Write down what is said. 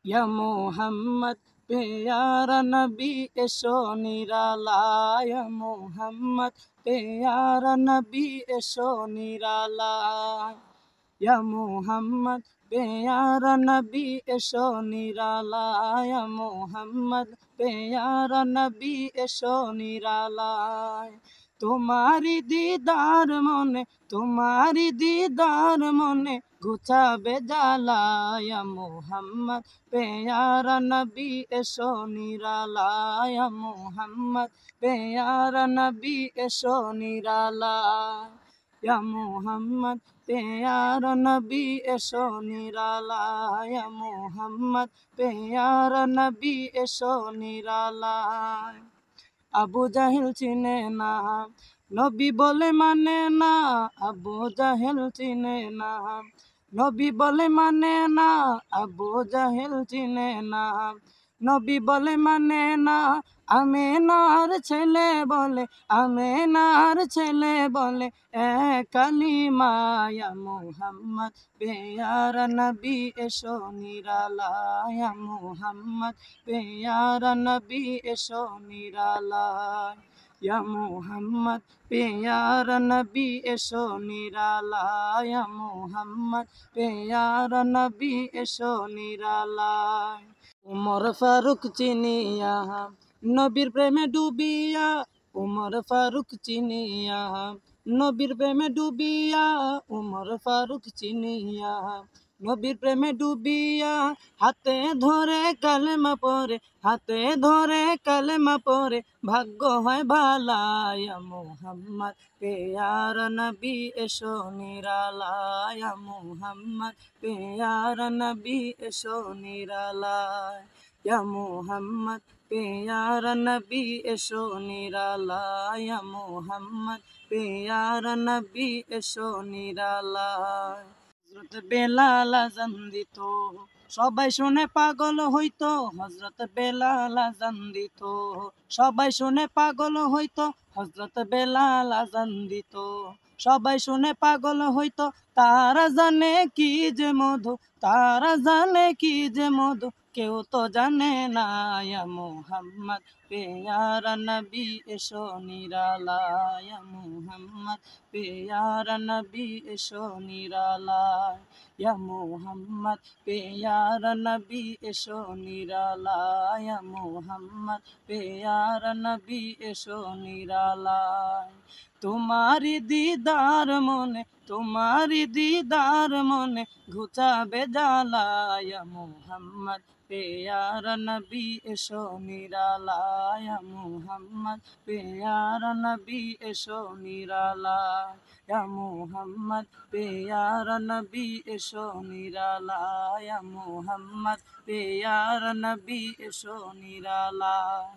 ইয়া মোহাম্মদ প্যারা নবী এসো নিরালায়, ইয়া মোহাম্মদ প্যারা নবী এসো নিরালায়, ইয়া মোহাম্মদ প্যারা নবী এসো নিরালায়, ইয়া মোহাম্মদ প্যারা নবী এসো নিরালায়। তোমারি দিদার মনে, তোমারি দিদার মনে ঘুচাবে জ্বালা, ইয়া মোহাম্মদ প্যারা নবী এসো নিরালায়, ইয়া মোহাম্মদ প্যারা নবী এসো নিরালায়, ইয়া মোহাম্মদ প্যারা নবী এসো নিরালায়, ইয়া মোহাম্মদ প্যারা নবী এসো নিরালায়। আবু জাহেল চিনে না, নবী বলে মানে না, আবু জাহেল চিনে না, নবী বলে মানে না, আবু জাহেল চিনে না, নবী বলে মানে না। আমেনার ছেলে বলে, আমেনার ছেলে বলে এক কালিমা, ইয়া মোহাম্মদ প্যারা নবী এসো নিরালায়, ইয়া মোহাম্মদ প্যারা নবী এসো নিরালায়, ইয়া মোহাম্মদ প্যারা নবী এসো নিরালায়, ইয়া মোহাম্মদ প্যারা নবী এসো নিরালায়। উমর ফারুক চিনিয়া নবীর প্রেমে ডুবিয়া, উমর ফারুক চিনিয়া নবীর প্রেমে ডুবিয়া, উমর ফারুক চিনিয়া নবীর প্রেমে ডুবিয়া, হাতে ধরে কালেমা পড়ে, হাতে ধরে কালেমা পড়ে ভাগ্য হয় ভালা, ইয়া মোহাম্মদ প্যারা নবী এসো নিরালায়, ইয়া মোহাম্মদ প্যারা নবী এসো নিরালায়, ইয়া মোহাম্মদ প্যারা নবী এসো নিরালায়, ইয়া মোহাম্মদ প্যারা নবী এসো নিরালায়। হযরত বেলাল আযান দিত, সবাই শুনে পাগল হইতো, হযরত বেলাল আযান দিত, সবাই শুনে পাগল হইতো, হযরত বেলাল আযান দিত, সবাই শুনে পাগল হইতো। তারা জানে কি যে মধু, তারা জানে কি যে মধু, কেউ তো জানে না, ইয়া মোহাম্মদ প্যারা নবী এসো নিরালায়, ইয়া মোহাম্মদ প্যারা নবী এসো নিরালায়, ইয়া মোহাম্মদ প্যারা নবী এসো নিরালায়, ইয়া মোহাম্মদ প্যারা নবী এসো নিরালায়। তোমারি দিদার মনে, তোমারি দিদার মনে ঘুচাবে জ্বালা, ইয়া মোহাম্মদ প্যারা নবী এসো নিরালায়, ইয়া মোহাম্মদ প্যারা নবী এসো নিরালায়, ইয়া মোহাম্মদ প্যারা নবী এসো নিরালায়, ইয়া মোহাম্মদ প্যারা নবী এসো নিরালায়।